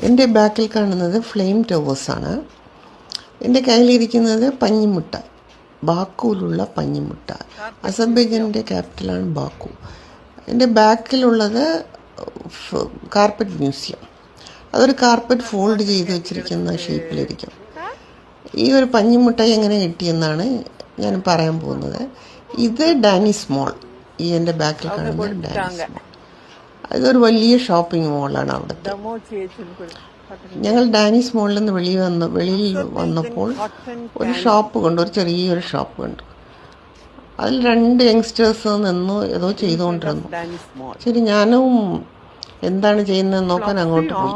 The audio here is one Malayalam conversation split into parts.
എൻ്റെ ബാക്കിൽ കാണുന്നത് ഫ്ലെയിം ടവേഴ്സാണ്. എൻ്റെ കയ്യിലിരിക്കുന്നത് പഞ്ഞിമുട്ട, ബാക്കുവിലുള്ള പഞ്ഞിമുട്ട. അസർബൈജാനിൻ്റെ ക്യാപിറ്റലാണ് ബാക്കു. എൻ്റെ ബാക്കിലുള്ളത് കാർപ്പറ്റ് മ്യൂസിയം. അതൊരു കാർപ്പറ്റ് ഫോൾഡ് ചെയ്ത് വെച്ചിരിക്കുന്ന ഷേപ്പിലിരിക്കും. ഈ ഒരു പഞ്ഞിമുട്ട എങ്ങനെ കിട്ടിയെന്നാണ് ഞാൻ പറയാൻ പോകുന്നത്. ഇത് ഡാനിസ് മോൾ. ഈ എൻ്റെ ബാക്കിൽ കാണുന്നത് ഡാനിസ് മോൾ. ഇതൊരു വലിയ ഷോപ്പിംഗ് മോളാണ്. അവിടുത്തെ ഞങ്ങൾ ഡാനിസ് മോളിൽ നിന്ന് വെളിയിൽ വന്നപ്പോൾ ഒരു ഷോപ്പ് കണ്ടു, ഒരു ചെറിയൊരു ഷോപ്പ് കണ്ടു. അതിൽ 2 യങ്സ്റ്റേഴ്സ് നിന്ന് ഏതോ ചെയ്തുകൊണ്ടിരുന്നു. ശരി, ഞാനും എന്താണ് ചെയ്യുന്നതെന്ന് നോക്കാൻ അങ്ങോട്ട് പോയി.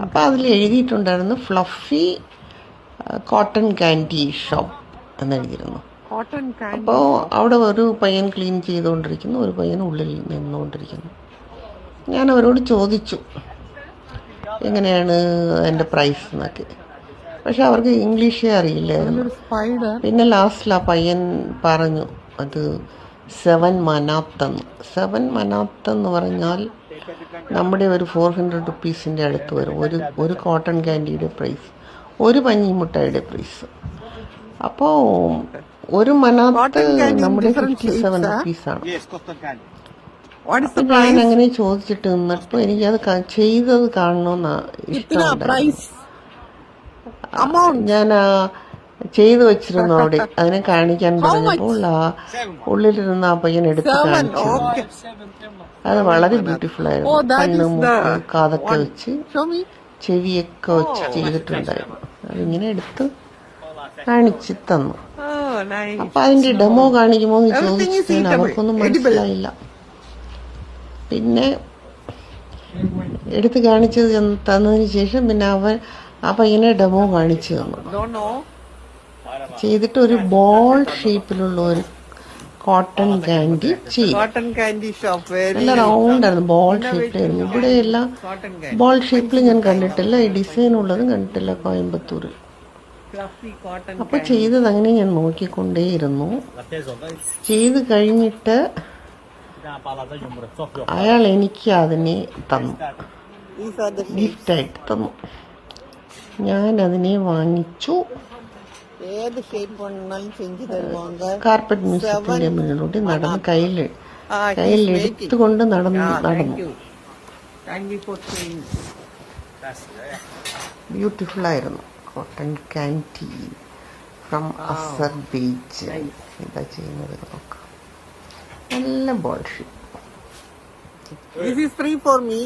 അപ്പം അതിൽ എഴുതിയിട്ടുണ്ടായിരുന്നു ഫ്ലഫി കോട്ടൺ ക്യാൻഡി ഷോപ്പ് എന്നെഴുതിയിരുന്നു. അപ്പോൾ അവിടെ ഒരു പയ്യൻ ക്ലീൻ ചെയ്തുകൊണ്ടിരിക്കുന്നു, ഒരു പയ്യൻ ഉള്ളിൽ നിന്നുകൊണ്ടിരിക്കുന്നു. ഞാൻ അവരോട് ചോദിച്ചു എങ്ങനെയാണ് അതിൻ്റെ പ്രൈസ് എന്നൊക്കെ. പക്ഷെ അവർക്ക് ഇംഗ്ലീഷേ അറിയില്ലായിരുന്നു. പിന്നെ ലാസ്റ്റിൽ ആ പയ്യൻ പറഞ്ഞു അത് 7 മനാത്ത് എന്ന്. 7 മനാത്ത് എന്ന് പറഞ്ഞാൽ നമ്മുടെ ഒരു 400 റുപ്പീസിൻ്റെ അടുത്ത് വരും. ഒരു കോട്ടൺ ക്യാൻഡിയുടെ പ്രൈസ്, ഒരു പഞ്ഞിമുട്ടയുടെ പ്രൈസ്. അപ്പോൾ ഒരു മനാത്ത് നമ്മുടെ 57 റുപ്പീസാണ്. ഞാൻ അങ്ങനെ ചോദിച്ചിട്ട് നിന്നപ്പോൾ എനിക്കത് ചെയ്തത് കാണണമെന്ന് ഇഷ്ടമുണ്ടായിരുന്നു. ഞാൻ ചെയ്തു വെച്ചിരുന്നു അവിടെ. അതിനെ കാണിക്കാൻ പറഞ്ഞപ്പോൾ ഉള്ളിലിരുന്ന ആ പയ്യൻ എടുത്ത് കാണിച്ചു. അത് വളരെ ബ്യൂട്ടിഫുൾ ആയിരുന്നു. കണ്ണ്, മൂക്ക്, കാതൊക്കെ വെച്ച്, ചെവിയൊക്കെ വെച്ച് ചെയ്തിട്ടുണ്ടായിരുന്നു. അതിങ്ങനെ എടുത്ത് കാണിച്ചു തന്നു. അപ്പൊ അതിന്റെ ഡെമോ കാണിക്കുമോ എന്ന് ചോദിച്ചു. അവർക്കൊന്നും മനസ്സിലായില്ല. പിന്നെ എടുത്ത് കാണിച്ചത് തന്നതിന് ശേഷം പിന്നെ ആ പയ്യനെ ഡെമോ കാണിച്ചു തന്നു. ചെയ്തിട്ട് ഒരു ബോൾ ഷേപ്പിലുള്ള ഒരു കോട്ടൺ ക്യാൻഡി നല്ല റൗണ്ട് ആയിരുന്നു, ബോൾ ഷേപ്പിലായിരുന്നു. ഇവിടെ എല്ലാം ബോൾ ഷേപ്പിൽ ഞാൻ കണ്ടിട്ടില്ല, ഈ ഡിസൈൻ ഉള്ളതും കണ്ടിട്ടില്ല കോയമ്പത്തൂരിൽ. അപ്പൊ ചെയ്തത് അങ്ങനെ ഞാൻ നോക്കിക്കൊണ്ടേയിരുന്നു. ചെയ്ത് കഴിഞ്ഞിട്ട് അയാൾ എനിക്ക് അതിനെ തന്നു, ഗിഫ്റ്റായിട്ട് തന്നു. ഞാൻ അതിനെ വാങ്ങിച്ചു. കാർപ്പറ്റ് മ്യൂസിയത്തിന്റെ മുന്നിലൂടെ നടന്ന് കയ്യിലെടുത്തുകൊണ്ട് നടന്നു. ബ്യൂട്ടിഫുൾ ആയിരുന്നു. Cotton candy from Azerbaijan. എന്താ ചെയ്യുന്നത് നോക്കാം. നല്ല ball shape. This is free for me.